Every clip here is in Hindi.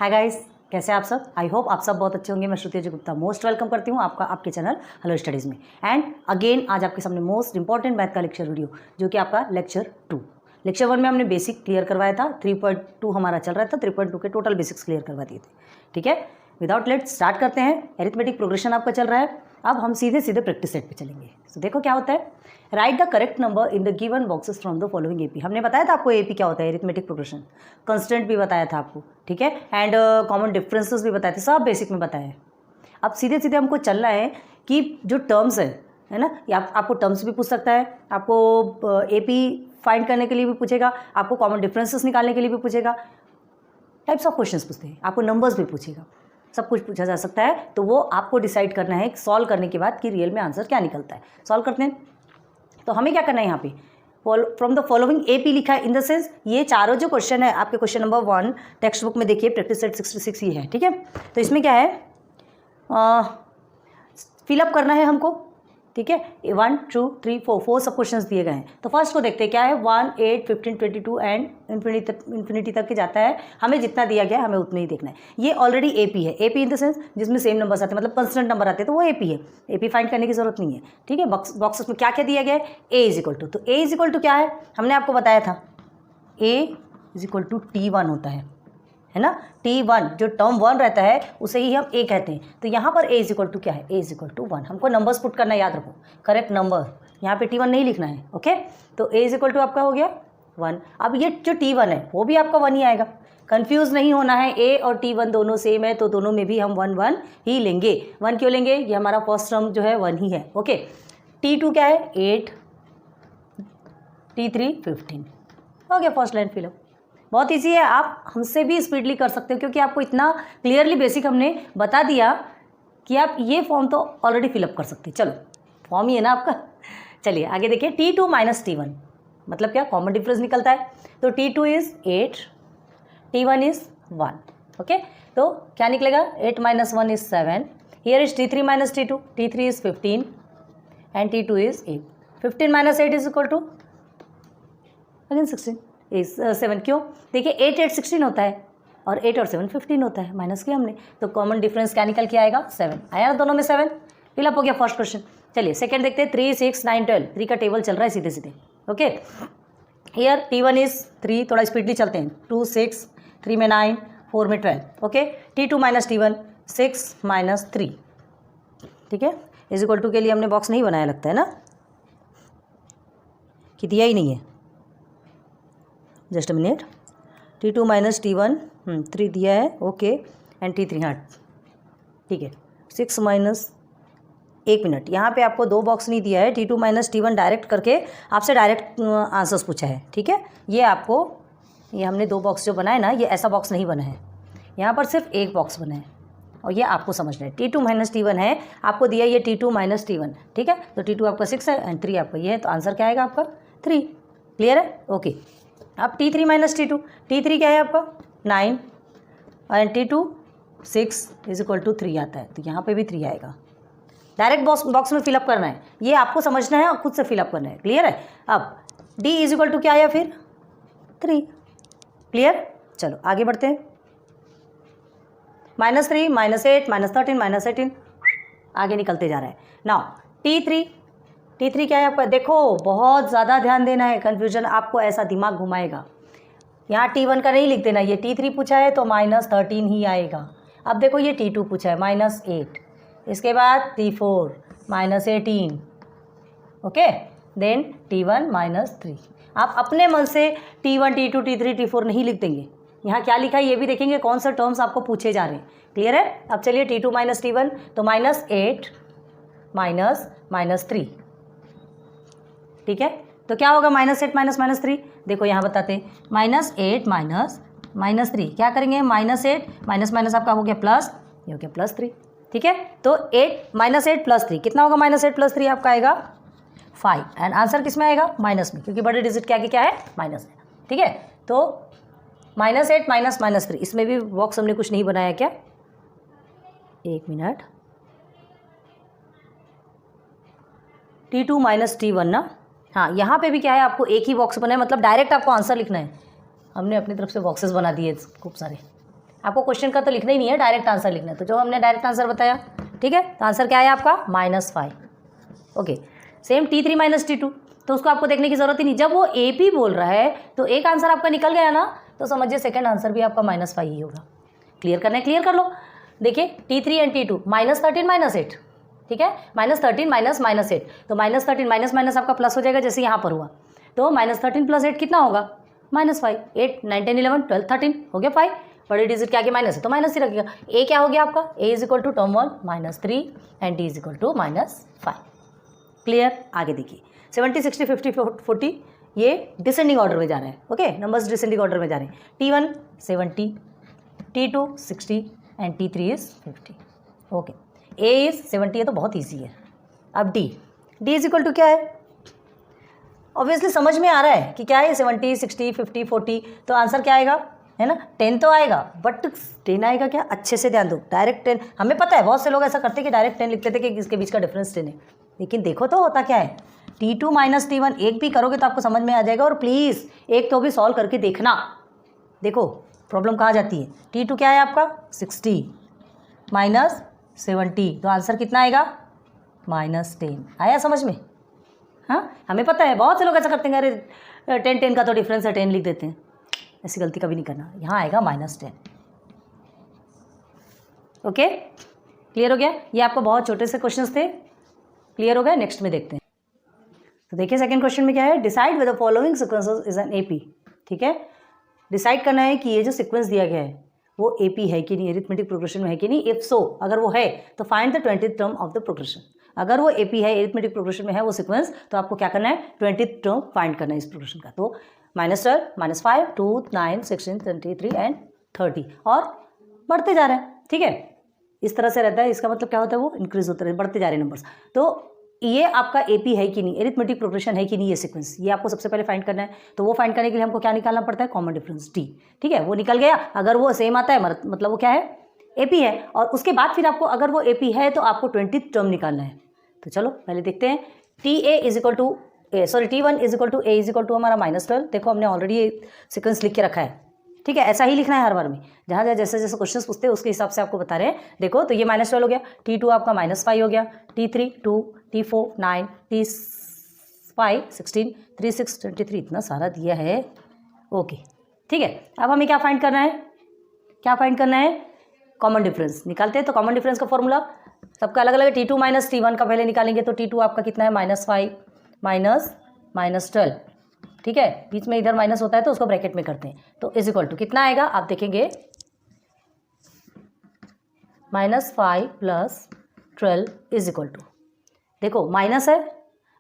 हाय गाइस, कैसे आप सब? आई होप आप सब बहुत अच्छे होंगे। मैं श्रुति अजय गुप्ता मोस्ट वेलकम करती हूँ आपका आपके चैनल हेलो स्टडीज़ में। एंड अगेन आज आपके सामने मोस्ट इंपॉर्टेंट मैथ का लेक्चर वीडियो, जो कि आपका लेक्चर 2। लेक्चर 1 में हमने बेसिक क्लियर करवाया था, 3.2 हमारा चल रहा था, 3.2 के टोटल बेसिक्स क्लियर करवा दिए थे। ठीक है, विदाउट लेट स्टार्ट करते हैं। एरिथमेटिक प्रोग्रेशन आपका चल रहा है। अब हम सीधे सीधे प्रैक्टिस सेट पे चलेंगे। तो देखो क्या होता है, right the correct number in the given boxes from the following AP. हमने बताया था आपको एपी क्या होता है, एरिथमेटिक प्रोग्रेशन। कंस्टेंट भी बताया था आपको, ठीक है, एंड कॉमन डिफरेंसेस भी बताए थे, सब बेसिक में बताया है। अब सीधे सीधे हमको चलना है कि जो टर्म्स है ना, या आपको टर्म्स भी पूछ सकता है, आपको एपी फाइंड करने के लिए भी पूछेगा, आपको कॉमन डिफरेंसेस निकालने के लिए भी पूछेगा, टाइप्स ऑफ क्वेश्चंस पूछते हैं, आपको नंबर्स भी पूछेगा, सब कुछ पूछा जा सकता है। तो वो आपको डिसाइड करना है सॉल्व करने के बाद कि रियल में आंसर क्या निकलता है। सॉल्व करते हैं तो हमें क्या करना है, यहाँ पे फ्रॉम द फॉलोइंग एपी लिखा है। इन द सेंस ये चारों जो क्वेश्चन है आपके, क्वेश्चन नंबर 1 टेक्स्ट बुक में देखिए, प्रैक्टिस सेट 66 ही है। ठीक है, तो इसमें क्या है, फिलअप करना है हमको। ठीक है, 1 2 3 4 सब क्वेश्चंस दिए गए हैं। तो फर्स्ट को देखते हैं क्या है, 1 8 15 22 एंड इन्फिनिटी तक के जाता है। हमें जितना दिया गया है हमें उतना ही देखना है। ये ऑलरेडी एपी है। एपी इन द सेंस जिसमें सेम नंबर्स आते हैं, मतलब कंस्टेंट नंबर आते हैं, तो वो एपी है। एपी फाइंड करने की जरूरत नहीं है। ठीक है, बॉक्सेस में क्या क्या दिया गया है, ए इज इक्वल टू, तो ए इज इक्वल टू क्या है, हमने आपको बताया था ए इज इक्वल टू T1 होता है ना। T1 जो टर्म 1 रहता है उसे ही हम ए कहते हैं। तो यहाँ पर ए इज इक्वल टू क्या है, ए इज इक्वल टू 1। हमको नंबर्स पुट करना है, याद रखो, करेक्ट नंबर। यहाँ पे T1 नहीं लिखना है। ओके, तो ए इज इक्वल टू आपका हो गया 1। अब ये जो T1 है वो भी आपका 1 ही आएगा। कंफ्यूज नहीं होना है, ए और T1 दोनों सेम है, तो दोनों में भी हम 1 1 ही लेंगे। 1 क्यों लेंगे, ये हमारा फर्स्ट टर्म जो है 1 ही है। ओके, T2 क्या है, 8, T3 15। हो गया फर्स्ट लाइन फिलअप। बहुत ईजी है, आप हमसे भी स्पीडली कर सकते हो, क्योंकि आपको इतना क्लियरली बेसिक हमने बता दिया कि आप ये फॉर्म तो ऑलरेडी फिलअप कर सकते हैं। चलो, फॉर्म ही है ना आपका। चलिए आगे देखिए, T2 माइनस T1 मतलब क्या, कॉमन डिफरेंस निकलता है। तो T2 is 8, T1 is 1। Okay, तो क्या निकलेगा, 8 minus 1 is 7। Here is T3 minus T2, T3 is 15 and T2 is 8। 15 minus 8 is equal to again 16 is 7। क्यों, देखिए 8 8 16 होता है और 8 और 7 15 होता है, माइनस किया हमने, तो कॉमन डिफरेंस क्या निकल के आएगा, 7 आया ना दोनों में 7। फिलअप हो गया फर्स्ट क्वेश्चन। चलिए सेकंड देखते हैं, 3 6 9 12, 3 का टेबल चल रहा है सीधे सीधे। ओके, हियर T1 इज 3, थोड़ा स्पीडली चलते हैं, 2 6, 3 में 9, 4 में 12। Okay, T2 minus T1 6 minus 3। ठीक है, इज इक्वल टू के लिए हमने बॉक्स नहीं बनाया लगता है ना, कि दिया ही नहीं है। Just a minute, T2 minus T1 3 दिया है। ओके, एंड T3 हाँ ठीक है, 6 माइनस, एक मिनट, यहाँ पे आपको 2 बॉक्स नहीं दिया है। T2 माइनस T1 डायरेक्ट करके आपसे डायरेक्ट आंसर्स पूछा है। ठीक है, ये आपको, ये हमने 2 बॉक्स जो बनाए ना, ये ऐसा बॉक्स नहीं बना है, यहाँ पर सिर्फ एक बॉक्स बना है, और ये आपको समझना है। T2 माइनस T1 है, आपको दिया ये T2 माइनस T1। ठीक है, तो T2 आपका 6 है एंड 3 आपका ये है, तो आंसर क्या आएगा आपका 3। क्लियर है? ओके, अब T3 माइनस T2, T3 क्या है आपका 9 and T2 6 is equal to 3 आता है, तो यहाँ पे भी 3 आएगा। डायरेक्ट बॉक्स में फिलअप करना है, ये आपको समझना है और खुद से फिलअप करना है। क्लियर है? अब D इज इक्वल टू क्या आया फिर 3। क्लियर? चलो आगे बढ़ते हैं। -3 -8 -13 -18 आगे निकलते जा रहा है। नाउ T3 क्या है आपका, देखो बहुत ज़्यादा ध्यान देना है, कन्फ्यूजन आपको ऐसा दिमाग घुमाएगा। यहाँ T1 का नहीं लिख देना, ये T3 पूछा है तो -13 ही आएगा। अब देखो ये T2 पूछा है -8, इसके बाद T4 -18। Okay, then T1 -3। आप अपने मन से T1 T2 T3 T4 नहीं लिख देंगे, यहाँ क्या लिखा है ये भी देखेंगे, कौन सा टर्म्स आपको पूछे जा रहे हैं। क्लियर है? अब चलिए T2 माइनस T1, तो -8 -3। ठीक है, तो क्या होगा -8 -3, देखो यहाँ बताते हैं, -8 -3 क्या करेंगे, -8 माइनस आपका हो गया प्लस, ये हो गया +3। ठीक है, तो 8 प्लस 3 कितना होगा, -8 + 3 आपका आएगा 5 एंड आंसर किस में आएगा, माइनस में, क्योंकि बड़े डिजिट क्या है, माइनस है। ठीक है, तो -8 -3, इसमें भी बॉक्स हमने कुछ नहीं बनाया क्या, एक मिनट, T2 माइनस T1 ना, हाँ यहाँ पे भी क्या है, आपको एक ही बॉक्स बना है, मतलब डायरेक्ट आपको आंसर लिखना है। हमने अपनी तरफ से बॉक्सेस बना दिए खूब सारे। आपको क्वेश्चन का तो लिखना ही नहीं है, डायरेक्ट आंसर लिखना है। तो जो हमने डायरेक्ट आंसर बताया, ठीक है, तो आंसर क्या है आपका -5। ओके, सेम T3 - T2, तो उसको आपको देखने की जरूरत ही नहीं। जब वो AP बोल रहा है तो एक आंसर आपका निकल गया ना, तो समझिए सेकंड आंसर भी आपका -5 ही होगा। क्लियर करना है, क्लियर कर लो। देखिए T3 एंड T2 -13 -8, ठीक है, -13 -8, तो -13 माइनस आपका प्लस हो जाएगा जैसे यहाँ पर हुआ। तो -13 + 8 कितना होगा? -5। 8 9 10 11 12 13 हो गया 5। बड़े डिजिट के आगे माइनस है तो माइनस ही रखिएगा। ए क्या हो गया आपका? A = term 1 -3 and D = -5। Clear? आगे देखिए 70 60 50 40 ये डिसेंडिंग ऑर्डर में जा रहे हैं। ओके, नंबर्स डिसेंडिंग ऑर्डर में जा रहे हैं। T1 70, T2 60 and T3 is 50। Okay, A is 70 है तो बहुत ईजी है। अब D = क्या है? ऑब्वियसली समझ में आ रहा है कि क्या है, 70 60 50 40, तो आंसर क्या आएगा, है ना, 10 तो आएगा, बट 10 आएगा क्या? अच्छे से ध्यान दो। डायरेक्ट 10 हमें पता है, बहुत से लोग ऐसा करते हैं कि डायरेक्ट 10 लिखते थे कि इसके बीच का डिफरेंस 10 है, लेकिन देखो तो होता क्या है। T2 - T1 एक भी करोगे तो आपको समझ में आ जाएगा। और प्लीज़ एक तो भी सॉल्व करके देखना। देखो प्रॉब्लम कहाँ जाती है। T2 क्या है आपका? 60 - 70, तो आंसर कितना आएगा? -10। आया समझ में? हाँ, हमें पता है, बहुत से लोग ऐसा करते हैं, अरे 10 का तो डिफरेंस है, 10 लिख देते हैं। ऐसी गलती कभी नहीं करना। यहाँ आएगा -10। ओके, क्लियर हो गया? ये आपको बहुत छोटे से क्वेश्चंस थे, क्लियर हो गया? नेक्स्ट में देखते हैं। तो देखिए सेकंड क्वेश्चन में क्या है, decide whether following sequences is an AP। ठीक है, डिसाइड करना है कि ये जो सीक्वेंस दिया गया है वो AP है कि नहीं, एरिथमेटिक प्रोग्रेशन में है कि नहीं। इफ सो, अगर वो है तो find the 20th term of the progression. अगर वो AP है, एरिथमेटिक प्रोग्रेशन में है वो सीक्वेंस, तो आपको क्या करना है, 20th टर्म फाइंड करना है इस प्रोग्रेशन का। तो -12 -5 2 9 16 23 एंड 30, और बढ़ते जा रहे हैं। ठीक है, इस तरह से रहता है। इसका मतलब क्या होता है, वो इंक्रीज होते रहे, बढ़ते जा रहे हैं नंबर्स। तो ये आपका AP है कि नहीं, एरिथमेटिक प्रोग्रेशन है कि नहीं ये सीक्वेंस, ये आपको सबसे पहले फाइंड करना है। तो वो फाइंड करने के लिए हमको क्या निकालना पड़ता है, कॉमन डिफरेंस D। ठीक है, वो निकल गया। अगर वो सेम आता है मतलब वो क्या है, AP है। और उसके बाद फिर आपको, अगर वो AP है तो आपको 20th टर्म निकालना है। तो चलो पहले देखते हैं। T1 = A = हमारा -12। देखो हमने ऑलरेडी ये सीक्वेंस लिख के रखा है। ठीक है, ऐसा ही लिखना है हर बार में, जहाँ जहाँ जैसे जैसे क्वेश्चंस पूछते हैं उसके हिसाब से आपको बता रहे हैं। देखो तो ये -12 हो गया, T2 आपका -5 हो गया, T3 2, T4 9, T5 16, 3 6 23, इतना सारा दिया है। ओके, ठीक है, अब हमें क्या फाइंड करना है, क्या फाइंड करना है, कॉमन डिफरेंस निकालते हैं। तो कॉमन डिफरेंस का फॉर्मूला सबका अलग अलग है। T2 - T1 का पहले निकालेंगे, तो T2 आपका कितना है, -5 -12। ठीक है, बीच में इधर माइनस होता है तो उसको ब्रैकेट में करते हैं। तो = कितना आएगा, आप देखेंगे, -5 + 12 = देखो माइनस है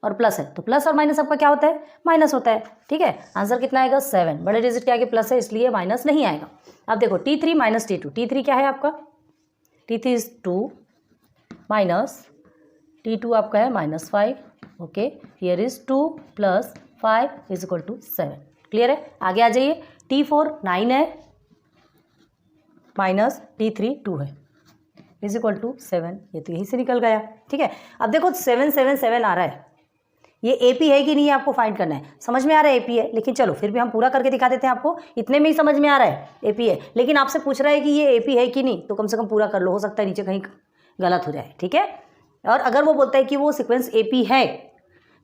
और प्लस है, तो प्लस और माइनस आपका क्या होता है, माइनस होता है। ठीक है, आंसर कितना आएगा, 7। बड़े डिजिट के आगे प्लस है इसलिए माइनस नहीं आएगा। अब देखो T3 - T2, T3 क्या है आपका, T3 इज 2 माइनस T2 आपका है -5। Okay, here is 2 + 5 = 7। क्लियर है? आगे आ जाइए। T4 9 है माइनस T3 2 है = 7। ये तो यहीं से निकल गया। ठीक है, अब देखो 7 7 7 आ रहा है, ये AP है कि नहीं है आपको फाइंड करना है। समझ में आ रहा है AP है, लेकिन चलो फिर भी हम पूरा करके दिखा देते हैं आपको। इतने में ही समझ में आ रहा है AP है, लेकिन आपसे पूछ रहा है कि ये AP है कि नहीं, तो कम से कम पूरा कर लो, हो सकता है नीचे कहीं गलत हो जाए। ठीक है, और अगर वो बोलता है कि वो सीक्वेंस AP है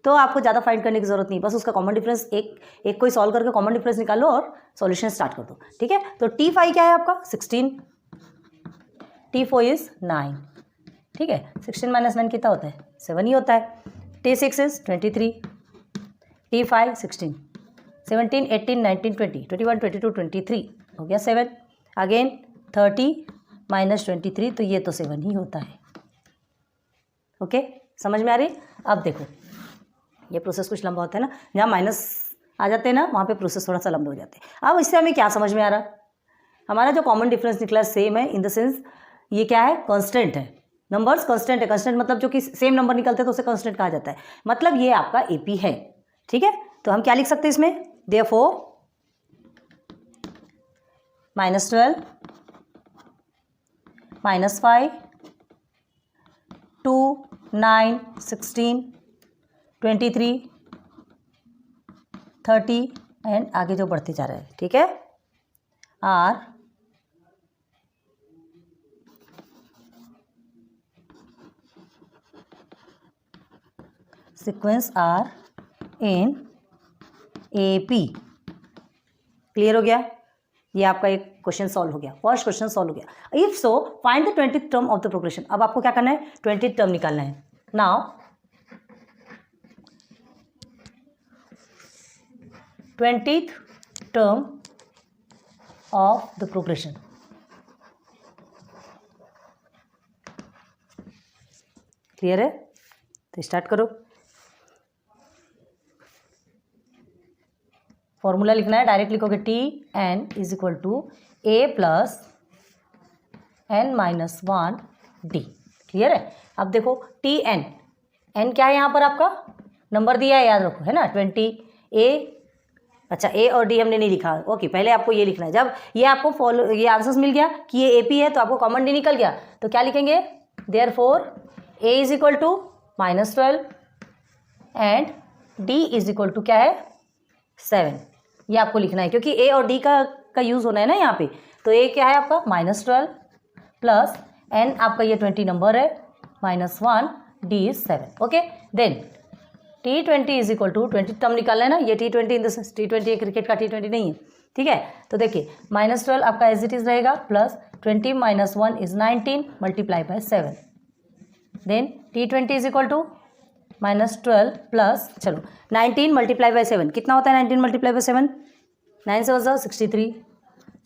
तो आपको ज़्यादा फाइंड करने की जरूरत नहीं, बस उसका कॉमन डिफरेंस एक कोई सॉल्व करके कॉमन डिफरेंस निकाल लो और सॉल्यूशन स्टार्ट कर दो। ठीक है, तो T5 क्या है आपका, 16, T4 इज 9। ठीक है, 16 - 9 कितना होता है, 7 ही होता है। T6 इज 23, T5 16, 17 18 19 20 21 22 23 हो गया 7। अगेन 30 - 23, तो ये तो 7 ही होता है। ओके, समझ में आ रही? अब देखो ये प्रोसेस कुछ लंबा होता है ना, जहाँ माइनस आ जाते हैं ना वहाँ पे प्रोसेस थोड़ा सा लंबे हो जाते हैं। अब इससे हमें क्या समझ में आ रहा, हमारा जो कॉमन डिफरेंस निकला सेम है, इन द सेंस ये क्या है, कांस्टेंट है। नंबर्स कांस्टेंट है, कांस्टेंट मतलब जो कि सेम नंबर निकलते हैं तो उसे कांस्टेंट कहा जाता है। मतलब ये आपका AP है। ठीक है, तो हम क्या लिख सकते हैं इसमें, देयरफॉर -12 -5 2 9 16 23 30 एंड आगे जो बढ़ते जा रहा है, ठीक है, our sequence are in AP। Clear हो गया? ये आपका एक क्वेश्चन सॉल्व हो गया, फर्स्ट क्वेश्चन सॉल्व हो गया। If so find the 20th term of the progression. अब आपको क्या करना है? 20th टर्म निकालना है। Now 20th term of the progression. Clear है? तो स्टार्ट करो। फॉर्मूला लिखना है, डायरेक्ट लिखोगे Tn is equal to A plus n minus 1D। Clear है? अब देखो Tn, n क्या है यहाँ पर आपका? नंबर दिया है, याद रखो, है ना, 20A। अच्छा, A और D हमने नहीं लिखा, ओके। पहले आपको ये लिखना है। जब ये आपको ये आंसर्स मिल गया कि ये AP है, तो आपको कॉमन D निकल गया, तो क्या लिखेंगे? Therefore A is equal to -12 and D is equal to क्या है? 7। ये आपको लिखना है, क्योंकि A और D का यूज़ होना है ना यहाँ पे। तो A क्या है आपका? -12 प्लस n आपका ये 20 नंबर है, -1, D is 7। Okay, then T20 is equal to 20 term निकालना है ना। ये T20 in the sense T20 cricket का T20 नहीं है, ठीक है। तो देखिए -12 आपका एज इट इज रहेगा, plus 20 - 1 is 19 multiply by 7। Then T20 is equal to -12 plus, चलो 19 मल्टीप्लाई बाय 7 कितना होता है? 19 मल्टीप्लाई बाय 7, 9 से 63,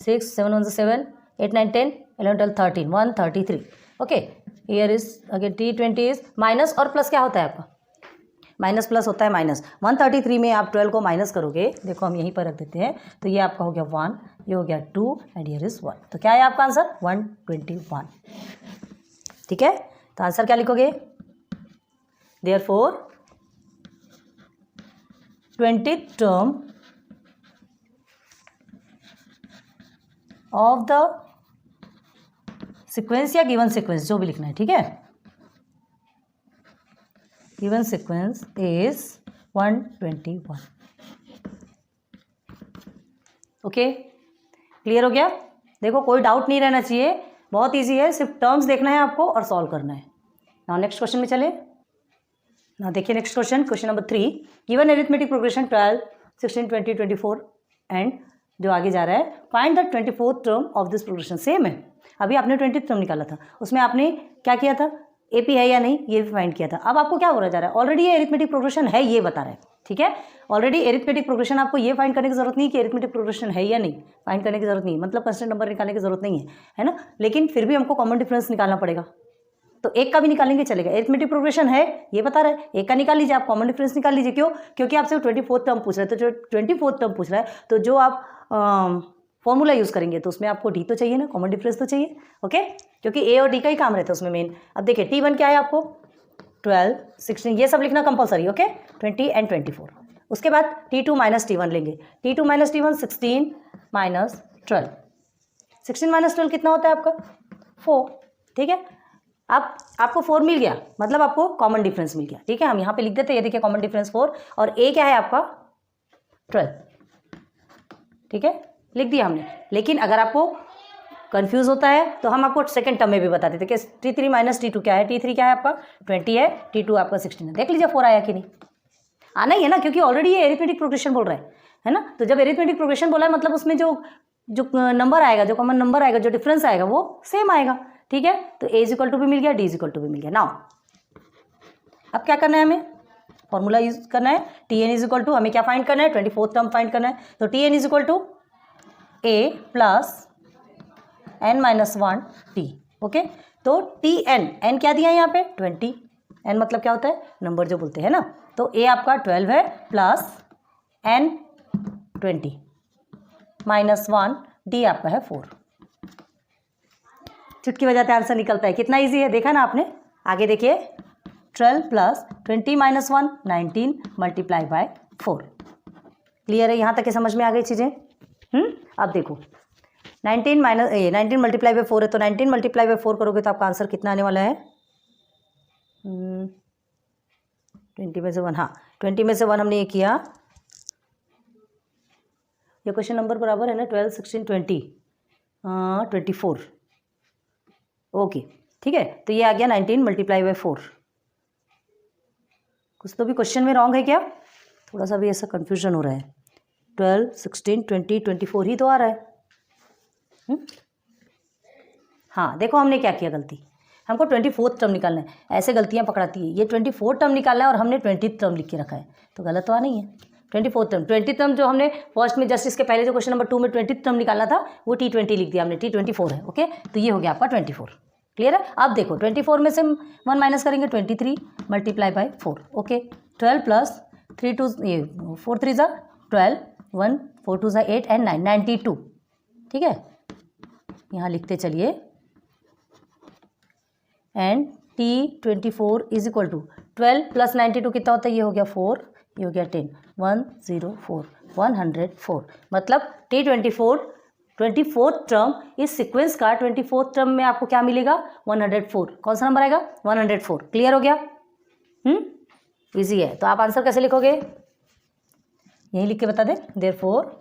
6 7 1 7, 8 9 10 11 12 13, 133। Okay, here is again T20 is minus और प्लस क्या होता है आपका? माइनस प्लस होता है माइनस। 133 में आप 12 को माइनस करोगे, देखो हम यहीं पर रख देते हैं, तो ये आपका हो गया 1, ये हो गया 2 एंड हियर इज 1। तो क्या है आपका आंसर? 121। ठीक है, तो आंसर क्या लिखोगे? Therefore 20th term of the sequence या given sequence, जो भी लिखना है, ठीक है। given sequence is 121। Okay, clear हो गया? देखो कोई डाउट नहीं रहना चाहिए, बहुत इजी है, सिर्फ टर्म्स देखना है आपको और सॉल्व करना है। नाउ नेक्स्ट क्वेश्चन में चले ना। देखिए next question, question number 3। Given arithmetic progression 12, 16, 20, 24 and जो आगे जा रहा है, find the 24th term of this progression. Same है, अभी आपने 20th टर्म निकाला था, उसमें आपने क्या किया था? AP है या नहीं ये भी फाइंड किया था। अब आपको क्या हो रहा जा रहा है? ऑलरेडी ये एरिथमेटिक प्रोग्रेशन है, ये बता रहा है, ठीक है। ऑलरेडी एरिथमेटिक प्रोग्रेशन, आपको ये फाइंड करने की जरूरत नहीं कि एरिथमेटिक प्रोग्रेशन है या नहीं, फाइंड करने की जरूरत नहीं, मतलब कंस्टेंट नंबर निकालने की जरूरत नहीं है ना। लेकिन फिर भी हमको कॉमन डिफरेंस निकालना पड़ेगा, तो एक का भी निकालेंगे चलेगा। एरिथमेटिक प्रोग्रेशन है ये बता रहा है, एक का निकाल लीजिए, आप कॉमन डिफरेंस निकाल लीजिए। क्यों? क्योंकि आपसे 24th टर्म पूछ रहा है, तो जो 24th टर्म पूछ रहा है, तो जो आप फॉर्मूला यूज़ करेंगे तो उसमें आपको D तो चाहिए ना, कॉमन डिफरेंस तो चाहिए। ओके, क्योंकि A और D का ही काम रहता है उसमें मेन। अब देखिए T1 क्या है आपको? 12, 16, ये सब लिखना कंपलसरी। Okay, 20 and 24। उसके बाद T2 माइनस T1 लेंगे। T2 minus T1 16 minus 12, 16 minus 12 कितना होता है आपका? 4। ठीक है, अब आपको 4 मिल गया, मतलब आपको कॉमन डिफरेंस मिल गया। ठीक है, हम यहाँ पे लिख देते हैं, ये देखिए कॉमन डिफरेंस 4 और A क्या है आपका? 12। ठीक है, लिख दिया हमने। लेकिन अगर आपको कंफ्यूज होता है तो हम आपको सेकंड टर्म में भी बता देते कि T3 माइनस T2 क्या है। T3 क्या है आपका? 20 है, T2 आपका 16 है। देख लीजिए 4 आया कि नहीं, आना ही है ना, क्योंकि ऑलरेडी ये एरिथमेटिक प्रोग्रेशन बोल रहा है ना। तो जब एरिथमेटिक प्रोग्रेशन बोला है मतलब उसमें जो नंबर आएगा, जो कॉमन नंबर आएगा, जो डिफरेंस आएगा वो सेम आएगा। ठीक है, तो A इज इक्वल टू भी मिल गया, D इज इक्वल टू भी मिल गया। नाउ अब क्या करना है, हमें फॉर्मूला यूज करना है। Tn इज इक्वल टू, हमें क्या फाइंड करना है? 24th टर्म फाइंड करना है। तो Tn is equal to A plus n minus 1 T। Okay, तो Tn, n क्या दिया है यहाँ पे? 20। n मतलब क्या होता है? नंबर जो बोलते हैं ना। तो A आपका 12 है प्लस n 20 माइनस 1, D आपका है 4। चुटकी बजाते आंसर निकलता है, कितना इजी है, देखा ना आपने। आगे देखिए 12 plus 20 minus 1 19 multiply bye 4। Clear है? यहाँ तक के समझ में आ गई चीज़ें। अब देखो 19 मल्टीप्लाई बाय 4 है, तो 19 मल्टीप्लाई बाय 4 करोगे तो आपका आंसर कितना आने वाला है? 20 में से 1, हाँ 20 में से 1 हमने ये किया। ये क्वेश्चन नंबर बराबर है ना, 12 16 20 24। ओके, ठीक है, तो ये आ गया 19 मल्टीप्लाई बाय 4। कुछ तो भी क्वेश्चन में रॉन्ग है क्या? थोड़ा सा भी ऐसा कन्फ्यूजन हो रहा है। 12, 16, 20, 24 ही तो आ रहा है। हाँ देखो हमने क्या किया गलती, हमको 24th टर्म निकालना है। ऐसे गलतियाँ पकड़ाती है, ये 24th टर्म निकालना है और हमने 20th टर्म लिख के रखा है, तो गलत तो नहीं है। 24th टर्म, 20th टर्म जो हमने फर्स्ट में जस्ट इसके पहले जो क्वेश्चन नंबर 2 में 20th टर्म निकालना था वो T20 लिख दिया हमने, T24 है। ओके, तो ये हो गया आपका 24। क्लियर है? अब देखो 24 में से 1 माइनस करेंगे, 23 मल्टीप्लाई बाई 4। ओके, 12 प्लस 3 2 ये 4 3 ज़ा 12, 1 4 2 ज़ा 8 एंड 9 92। ठीक है, यहाँ लिखते चलिए। And T24 is equal to 12 plus 92 कितना होता है? ये हो गया 4, ये हो गया 10, 104 104। मतलब T24 24th टर्म इस सीक्वेंस का 24th टर्म में आपको क्या मिलेगा? 104। कौन सा नंबर आएगा? 104। क्लियर हो गया? इजी है। तो आप आंसर कैसे लिखोगे? यही लिख के बता दें। Therefore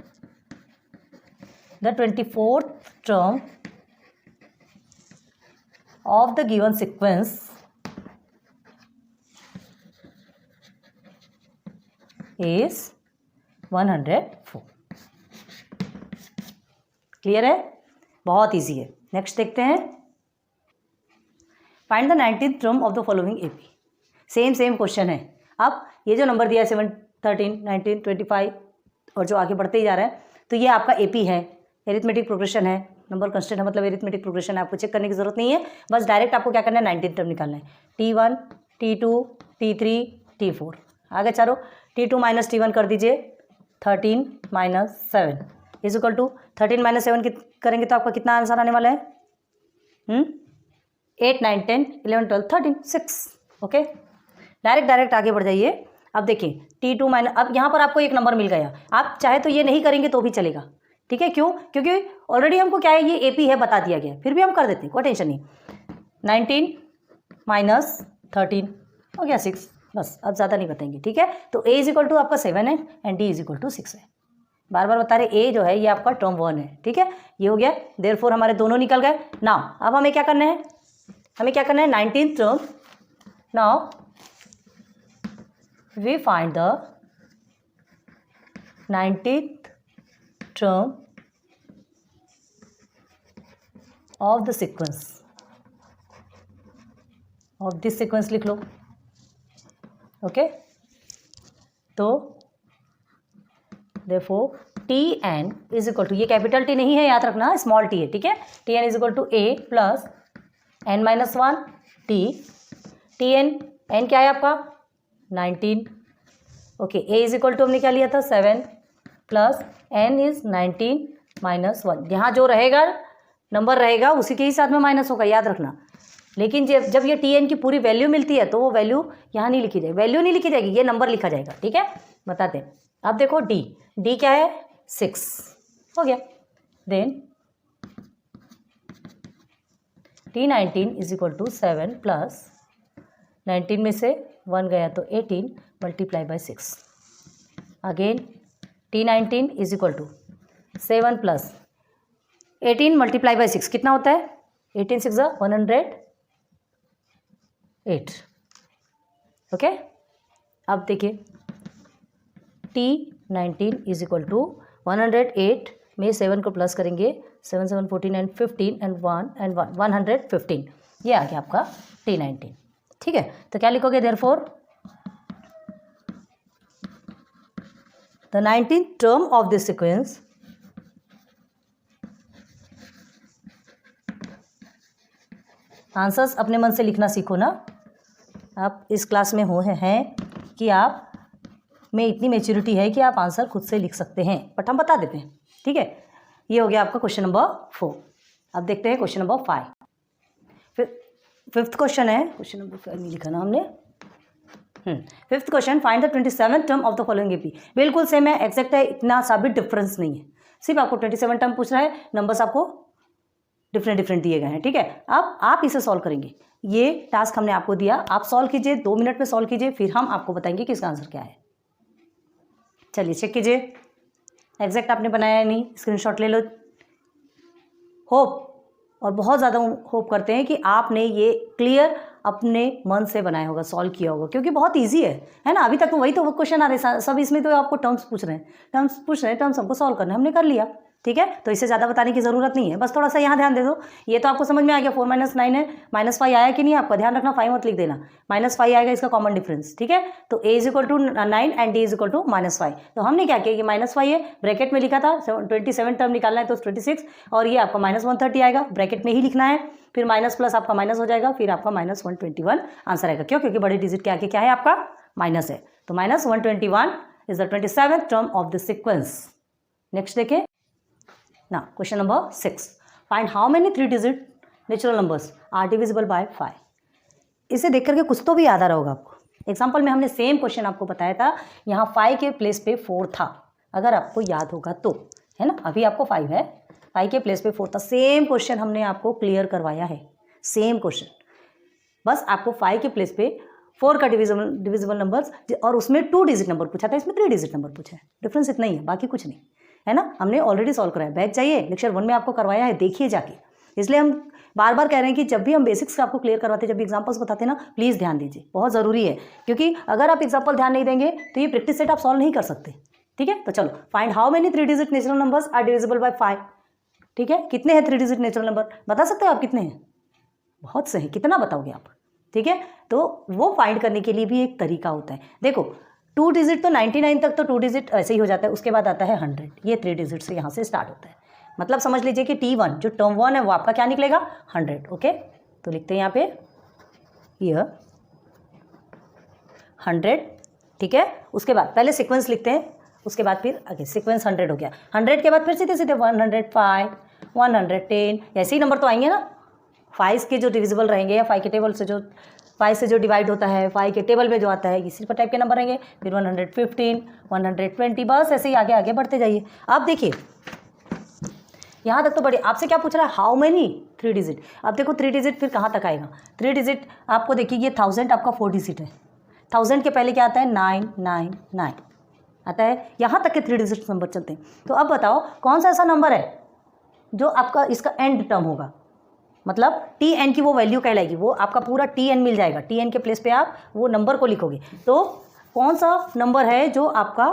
the 24th term of the given sequence is 104। Clear है? बहुत इजी है। नेक्स्ट देखते हैं। Find the 19th term of the following AP. Same question है। अब ये जो नंबर दिया है 7, 13, 19, 25 और जो आगे बढ़ते ही जा रहा है, तो ये आपका एपी है, एरिथमेटिक प्रोग्रेशन है। नंबर कंस्टेंट है मतलब एरिथमेटिक प्रोग्रेशन है, आपको चेक करने की जरूरत नहीं है। बस डायरेक्ट आपको क्या करना है? 19th टर्म निकालना है। T1, T2, T3, T4 आगे चारों। T2 माइनस T1 कर दीजिए, 13 minus 7 is equal to 13 minus 7 करेंगे तो आपका कितना आंसर आने वाला है? 8, 9, 10, 11, 12, 13, 6। ओके, डायरेक्ट आगे बढ़ जाइए। अब देखिए T2 माइनस, अब यहाँ पर आपको एक नंबर मिल गया। आप चाहे तो ये नहीं करेंगे तो भी चलेगा। ठीक है, क्यों? क्योंकि ऑलरेडी हमको क्या है, ये एपी है बता दिया गया, फिर भी हम कर देते हैं, कोई टेंशन नहीं। 19 माइनस 13 हो गया 6, बस अब ज़्यादा नहीं बताएंगे। ठीक है, तो ए इज इक्वल टू आपका 7 है and D is equal to 6 है। बार बार बता रहे, ए जो है ये आपका टर्म 1 है। ठीक है, ये हो गया। देयरफॉर हमारे दोनों निकल गए। नाउ अब हमें क्या करना है? 19th term. Now we find the 19th term of the sequence, of this sequence लिख लो। ओके, तो therefore Tn इज इक्वल टू, ये कैपिटल टी नहीं है याद रखना, स्मॉल टी है। ठीक है, Tn is equal to a plus n minus 1 t। Tn, n क्या है आपका? 19। Okay, a is equal to हमने क्या लिया था? 7 प्लस n इज 19 माइनस 1। यहाँ जो रहेगा नंबर रहेगा उसी के ही साथ में माइनस होगा, याद रखना। लेकिन जब ये Tn की पूरी वैल्यू मिलती है तो वो वैल्यू यहाँ नहीं लिखी जाएगी, वैल्यू नहीं लिखी जाएगी, ये नंबर लिखा जाएगा। ठीक है, बताते हैं। अब देखो d क्या है? 6 हो गया। Then T19 is equal to 7 plus 19 में से 1 गया तो 18 multiply by 6। Again T19 is equal to 7 plus 18 multiply by 6 कितना होता है? 18 6 108। ओके, अब देखिए T19 इज इक्वल टू 108 में 7 को प्लस करेंगे, 7 7 14 एंड 15 एंड 1 एंड 1 115। ये आ गया आपका T19। ठीक है, तो क्या लिखोगे? Therefore the 19th term of this sequence answers अपने मन से लिखना सीखो ना। आप इस क्लास में हैं कि आप में इतनी मेच्योरिटी है कि आप आंसर खुद से लिख सकते हैं, बट हम बता देते हैं। ठीक है, ये हो गया आपका क्वेश्चन नंबर 4। अब देखते हैं क्वेश्चन नंबर 5। फिफ्थ क्वेश्चन है, क्वेश्चन नंबर 5 नहीं लिखा ना हमने। Fifth question, find the 27th term of the following AP. बिल्कुल सेम है, एक्जैक्ट है, इतना सा भी डिफरेंस नहीं है। सिर्फ आपको 27 टर्म पूछ रहा है, नंबर्स आपको डिफरेंट दिए गए हैं। ठीक है, अब आप इसे सॉल्व करेंगे। ये टास्क हमने आपको दिया, आप सॉल्व कीजिए, 2 मिनट में सॉल्व कीजिए, फिर हम आपको बताएंगे कि इसका आंसर क्या है। चलिए चेक कीजिए, एग्जैक्ट आपने बनाया है नहीं, स्क्रीनशॉट ले लो। होप और बहुत ज़्यादा होप करते हैं कि आपने ये क्लियर अपने मन से बनाया होगा, सॉल्व किया होगा, क्योंकि बहुत ईजी है ना। अभी तक तो वही तो क्वेश्चन आ रहे हैं सब, इसमें तो आपको टर्म्स पूछ रहे हैं, टर्म्स हमको सॉल्व करना है, हमने कर लिया, ठीक है। तो इससे ज़्यादा बताने की ज़रूरत नहीं है, बस थोड़ा सा यहाँ ध्यान दे दो। ये तो आपको समझ में आ गया, 4 - 9 है, -5 आया कि नहीं आपका, ध्यान रखना 5 मत लिख देना, -5 आएगा इसका कॉमन डिफरेंस, ठीक है। तो a = 9 एंड d = -5। तो हमने क्या किया कि -5 है, ब्रैकेट में लिखा था, 27 टर्म निकालना है तो 26, और ये आपका -130 आएगा, ब्रैकेट में ही लिखना है, फिर माइनस प्लस आपका माइनस हो जाएगा, फिर आपका -121 आंसर आएगा। क्यों? क्योंकि बड़े डिजिट के आगे क्या है आपका माइनस है। तो -121 is the 27th term of the sequence. Next देखिए ना, question number 6, find how many 3 digit natural numbers are divisible by 5। इसे देख करके कुछ तो भी याद आ रहा होगा आपको। एग्जाम्पल में हमने सेम क्वेश्चन आपको बताया था, यहाँ 5 के प्लेस पे 4 था, अगर आपको याद होगा तो, है ना। अभी आपको 5 है, 5 के प्लेस पे 4 था, सेम क्वेश्चन हमने आपको क्लियर करवाया है, सेम क्वेश्चन, बस आपको 5 के प्लेस पे 4 का डिविजिबल नंबर्स, और उसमें 2 डिजिट नंबर पूछा था, इसमें 3 डिजिट नंबर पूछा है, डिफरेंस इतना ही है, बाकी कुछ नहीं है ना। हमने ऑलरेडी सॉल्व कराया, बैक चाहिए, लेक्चर 1 में आपको करवाया है, देखिए जाके। इसलिए हम बार बार कह रहे हैं कि जब भी हम बेसिक्स आपको क्लियर करवाते हैं, जब भी एग्जांपल्स बताते हैं ना, प्लीज़ ध्यान दीजिए, बहुत ज़रूरी है, क्योंकि अगर आप एग्जांपल ध्यान नहीं देंगे तो ये प्रैक्टिस सेट आप सॉल्व नहीं कर सकते, ठीक है। तो चलो, find how many 3 digit natural numbers are divisible by 5, ठीक है। कितने हैं 3 डिजिट नेचुरल नंबर, बता सकते हो आप कितने हैं? बहुत सही, कितना बताओगे आप, ठीक है। तो वो फाइंड करने के लिए भी एक तरीका होता है। देखो 2 डिजिट तो 99 तक तो 2 डिजिट ऐसे ही हो जाता है, उसके बाद आता है 100, ये 3 डिजिट से यहाँ से स्टार्ट होता है। मतलब समझ लीजिए कि T1 जो टर्म 1 है वो आपका क्या निकलेगा 100, ओके। तो लिखते हैं यहाँ पे ये 100, ठीक है। उसके बाद पहले सीक्वेंस लिखते हैं, उसके बाद फिर आगे सीक्वेंस 100 हो गया, 100 के बाद फिर सीधे सीधे 105, 110, ऐसे ही नंबर तो आएंगे ना। 5 के जो डिविजिबल रहेंगे या 5 के टेबल से जो 5 से जो डिवाइड होता है, 5 के टेबल में जो आता है, इसी पर टाइप के नंबर रहेंगे, फिर 115, 120, बस ऐसे ही आगे आगे बढ़ते जाइए। अब देखिए यहाँ तक तो बड़ी, आपसे क्या पूछ रहा है, हाउ मेनी 3 डिजिट। अब देखो 3 डिजिट फिर कहाँ तक आएगा, 3 डिजिट आपको देखिए ये 1000 आपका 4 डिजिट है, 1000 के पहले क्या आता है 999 आता है, यहाँ तक के 3 डिजिट नंबर चलते हैं। तो अब बताओ कौन सा ऐसा नंबर है जो आपका इसका एंड टर्म होगा, मतलब Tn की वो वैल्यू कहलाएगी, वो आपका पूरा Tn मिल जाएगा, Tn के प्लेस पे आप वो नंबर को लिखोगे। तो कौन सा नंबर है जो आपका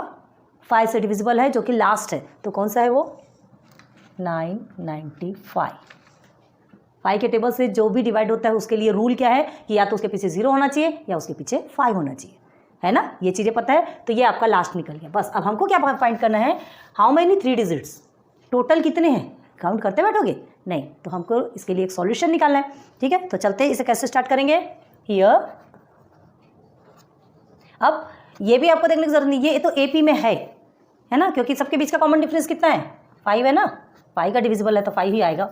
5 से डिविजिबल है, जो कि लास्ट है, तो कौन सा है वो 995। 5 के टेबल से जो भी डिवाइड होता है उसके लिए रूल क्या है कि या तो उसके पीछे 0 होना चाहिए या उसके पीछे 5 होना चाहिए, है ना। ये चीज़ें पता है, तो ये आपका लास्ट निकल गया। बस अब हमको क्या फाइंड करना है, हाउ मेनी 3 डिजिट्स, टोटल कितने हैं, काउंट करते बैठोगे नहीं, तो हमको इसके लिए एक सॉल्यूशन निकालना है, ठीक है। तो चलते हैं, इसे कैसे स्टार्ट करेंगे हियर। अब ये भी आपको देखने की जरूरत नहीं, ये तो AP में है ना, क्योंकि सबके बीच का कॉमन डिफरेंस कितना है 5 है ना, 5 का डिविजिबल है तो 5 ही आएगा,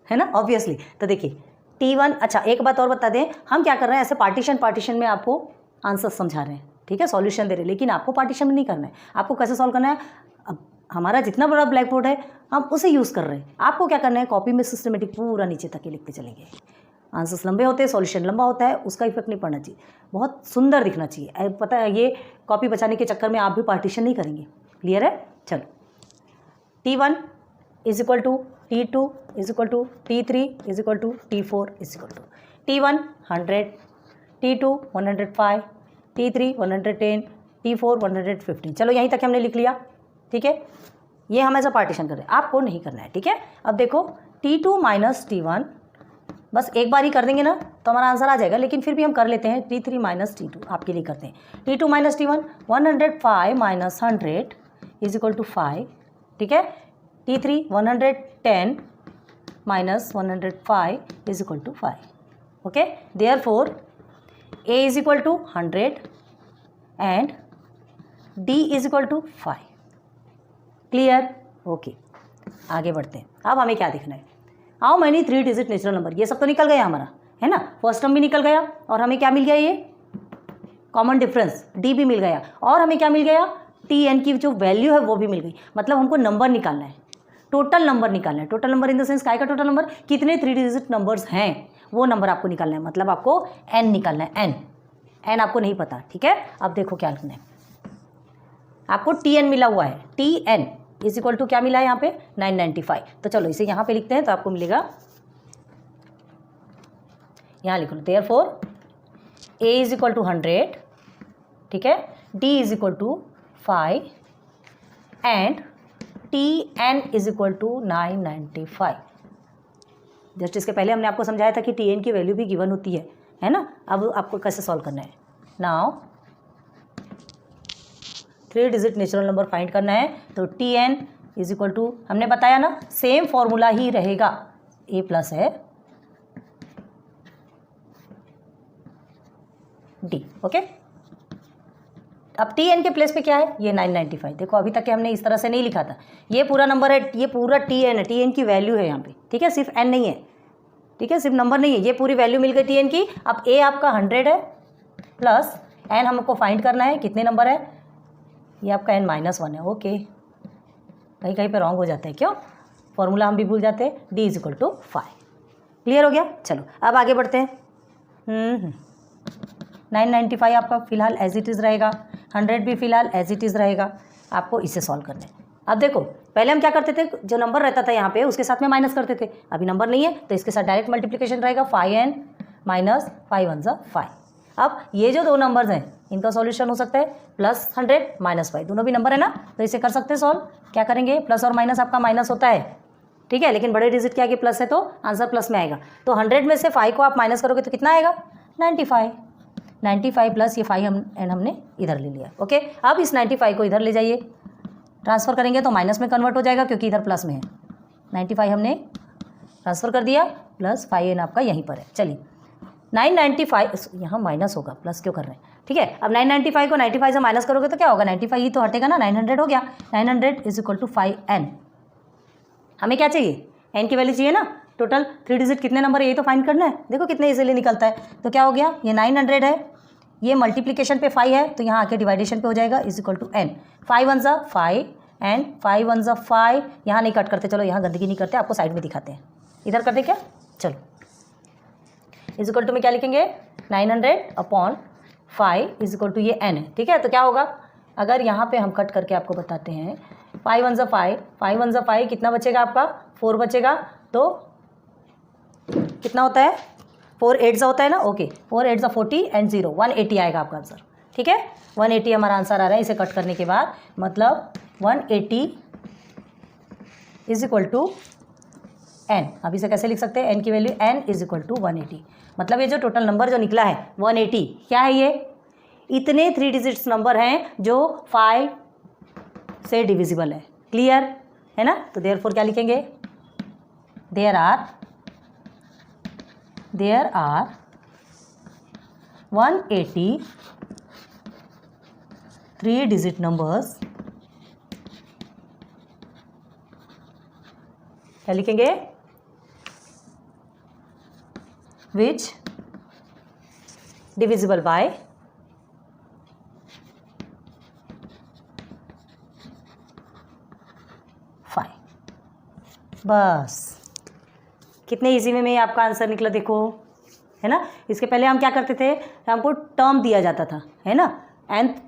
है ना, ऑब्वियसली। तो देखिए T1, अच्छा एक बात और बता दें, हम क्या कर रहे हैं, ऐसे पार्टीशन में आपको आंसर समझा रहे हैं, ठीक है, सॉल्यूशन दे रहे हैं, लेकिन आपको पार्टीशन में नहीं करना है। आपको कैसे सॉल्व करना है, अब हमारा जितना बड़ा ब्लैक बोर्ड है हम उसे यूज़ कर रहे हैं, आपको क्या करना है, कॉपी में सिस्टमेटिक पूरा नीचे तक ही लिखते चलेंगे। आंसर्स लंबे होते हैं, सॉल्यूशन लंबा होता है, उसका इफेक्ट नहीं पड़ना चाहिए, बहुत सुंदर दिखना चाहिए। पता है, ये कॉपी बचाने के चक्कर में आप भी पार्टीशन नहीं करेंगे, क्लियर है। चलो T1 = T2 = T3 = T4 T1 100, T2 105, T3 110, T4 115। चलो यहीं तक हमने लिख लिया, ठीक है। ये हम ऐसा पार्टीशन कर रहे हैं, आपको नहीं करना है, ठीक है। अब देखो T2 - T1, बस एक बार ही कर देंगे ना तो हमारा आंसर आ जाएगा, लेकिन फिर भी हम कर लेते हैं T3 - T2, आपके लिए करते हैं। T2 - T1 105 - 100 = 5, ठीक है। T3 110 - 105 = 5, okay. Therefore A = 100 and D = 5, clear, okay. आगे बढ़ते हैं। अब हमें क्या देखना है, how many 3 digit natural number, ये सब तो निकल गया हमारा, है ना, फर्स्ट टर्म भी निकल गया, और हमें क्या मिल गया, ये कॉमन डिफरेंस D भी मिल गया, और हमें क्या मिल गया, Tn की जो वैल्यू है वो भी मिल गई। मतलब हमको नंबर निकालना है, टोटल नंबर निकालना है, total number in the sense काय का टोटल नंबर, कितने 3 डिजिट नंबर्स हैं वो नंबर आपको निकालना है, मतलब आपको n निकालना है, n आपको नहीं पता, ठीक है। अब देखो क्या लिखना है, आपको Tn मिला हुआ है, Tn = क्या मिला है यहाँ पे 995। तो चलो इसे यहाँ पे लिखते हैं, तो आपको मिलेगा यहाँ लिख लो, therefore a is equal to 100, ठीक है, d is equal to 5 and tn is equal to 995। Just इसके पहले हमने आपको समझाया था कि tn की वैल्यू भी गिवन होती है ना। अब आपको कैसे सॉल्व करना है, now 3 digit natural number find करना है। तो tn इज इक्वल टू, हमने बताया ना सेम फॉर्मूला ही रहेगा, a प्लस है d, ओके। अब tn के प्लेस पे क्या है, ये 995। देखो अभी तक हमने इस तरह से नहीं लिखा था, ये पूरा नंबर है, ये पूरा tn है, tn की वैल्यू है यहाँ पे, ठीक है, सिर्फ n नहीं है, ठीक है, सिर्फ नंबर नहीं है, ये पूरी वैल्यू मिल गई tn की। अब a आपका 100 है प्लस n हमको फाइंड करना है, कितने नंबर है, ये आपका n-1 है, ओके। कहीं कहीं पे रॉन्ग हो जाता है, क्यों, फॉर्मूला हम भी भूल जाते हैं, d is equal to 5। Clear हो गया, चलो अब आगे बढ़ते हैं। 995 आपका फिलहाल एज इट इज़ रहेगा, 100 भी फिलहाल एज इट इज़ रहेगा, आपको इसे सॉल्व करना है। अब देखो पहले हम क्या करते थे, जो नंबर रहता था यहाँ पे उसके साथ में माइनस करते थे, अभी नंबर नहीं है तो इसके साथ डायरेक्ट मल्टीप्लिकेशन रहेगा, 5n माइनस 5 1 ज़ा 5। अब ये जो दो नंबर्स हैं इनका सॉल्यूशन हो सकता है प्लस 100 माइनस 5, दोनों भी नंबर है ना, तो इसे कर सकते हैं सॉल्व। क्या करेंगे, प्लस और माइनस आपका माइनस होता है, ठीक है, लेकिन बड़े डिजिट के आगे प्लस है तो आंसर प्लस में आएगा। तो 100 में से 5 को आप माइनस करोगे तो कितना आएगा, 95 प्लस ये 5 हमने इधर ले लिया, ओके। अब इस 95 को इधर ले जाइए, ट्रांसफ़र करेंगे तो माइनस में कन्वर्ट हो जाएगा क्योंकि इधर प्लस में है। 95 हमने ट्रांसफ़र कर दिया, प्लस 5n आपका यहीं पर है। चलिए 995, यहाँ माइनस होगा, प्लस क्यों कर रहे हैं, ठीक है। अब 995 को 95 से माइनस करोगे तो क्या होगा, 95 ही तो हटेगा ना, 900 हो गया। 900 इज इक्वल टू 5n। हमें क्या चाहिए, n की वैल्यू चाहिए ना, टोटल 3 डिजिट कितने नंबर है यही तो फाइंड करना है। देखो कितने इजीली निकलता है, तो क्या हो गया, ये 900 है, ये मल्टीप्लिकेशन पे 5 है तो यहाँ आके डिवाइडेशन पे हो जाएगा, इज इक्वल टू n। 5 1 ज़ा 5 एंड 5 1 ज़ा 5, यहाँ नहीं कट करते, चलो यहाँ गंदगी नहीं करते, आपको साइड में दिखाते हैं, इधर कर दे क्या, चलो इज इक्वल टू में क्या लिखेंगे, 900 अपॉन 5 इज इक्वल टू ये n है, ठीक है। तो क्या होगा, अगर यहाँ पे हम कट करके आपको बताते हैं, 5 1 ज़ा 5, 5 1 ज़ा 5 कितना बचेगा आपका, 4 बचेगा, तो कितना होता है, 4 8 ज़ा होता है ना, ओके, 4 8 ज़ा 40 एंड 0 180 आएगा आपका आंसर, ठीक है। 180 हमारा आंसर आ रहा है इसे कट करने के बाद, मतलब 180 इज इक्वल टू n। अब इसे कैसे लिख सकते हैं, n की value n is equal to 180, मतलब ये जो टोटल नंबर जो निकला है 180, क्या है ये, इतने 3 डिजिट्स नंबर हैं जो 5 से डिविजिबल है, क्लियर है ना। तो देयरफॉर क्या लिखेंगे, देयर आर 180 3 डिजिट नंबर्स, क्या लिखेंगे, विच डिविजिबल बाय 5। बस कितने इजी में आपका आंसर निकला, देखो है ना। इसके पहले हम क्या करते थे, हमको टर्म दिया जाता था, है ना, nth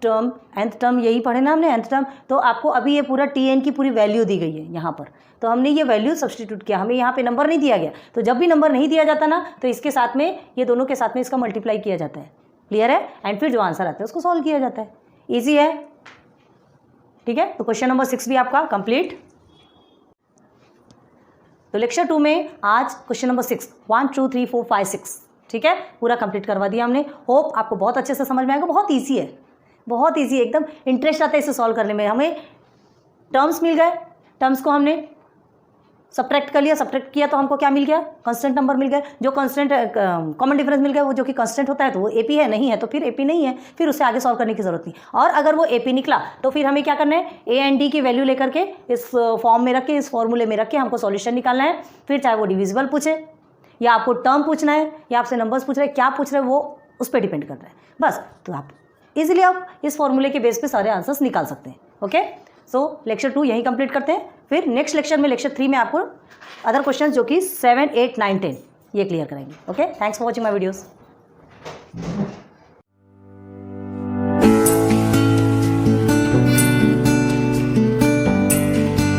टर्म यही पढ़े ना हमने, nth टर्म। तो आपको अभी ये पूरा tn की पूरी वैल्यू दी गई है यहाँ पर, तो हमने ये वैल्यू सब्सटीट्यूट किया, हमें यहाँ पे नंबर नहीं दिया गया, तो जब भी नंबर नहीं दिया जाता ना तो इसके साथ में, ये दोनों के साथ में इसका मल्टीप्लाई किया जाता है, क्लियर है, एंड फिर जो आंसर आता है उसको सॉल्व किया जाता है, ईजी है, ठीक है। तो क्वेश्चन नंबर 6 भी आपका कंप्लीट। तो लेक्चर 2 में आज क्वेश्चन नंबर 6 1 2 3 4 5 6, ठीक है, पूरा कंप्लीट करवा दिया हमने। होप आपको बहुत अच्छे से समझ में आएगा, बहुत इजी है, बहुत इजी, एकदम इंटरेस्ट आता है इसे सॉल्व करने में। हमें टर्म्स मिल गए, टर्म्स को हमने सब्ट्रैक्ट कर लिया, सब्ट्रैक्ट किया तो हमको क्या मिल गया, कांस्टेंट नंबर मिल गया, जो कांस्टेंट कॉमन डिफरेंस मिल गया, वो जो कि कांस्टेंट होता है तो वो एपी है, नहीं है तो फिर एपी नहीं है, फिर उससे आगे सॉल्व करने की जरूरत नहीं। और अगर वो एपी निकला तो फिर हमें क्या करना है, ए एंड डी की वैल्यू लेकर के इस फॉर्म में रख के, इस फॉर्मूले में रख के हमको सॉल्यूशन निकालना है। फिर चाहे वो डिविजिबल पूछे या आपको टर्म पूछना है या आपसे नंबर्स पूछ रहे हैं, क्या पूछ रहे हैं वो उस पर डिपेंड करता है बस। तो आप इजीली आप इस फॉर्मूले के बेस पे सारे आंसर्स निकाल सकते हैं, ओके। सो लेक्चर 2 यहीं कंप्लीट करते हैं, फिर नेक्स्ट लेक्चर में लेक्चर 3 में आपको अदर क्वेश्चंस जो कि 7 8 9 10 ये क्लियर कराएंगे, okay. Thanks for watching my videos.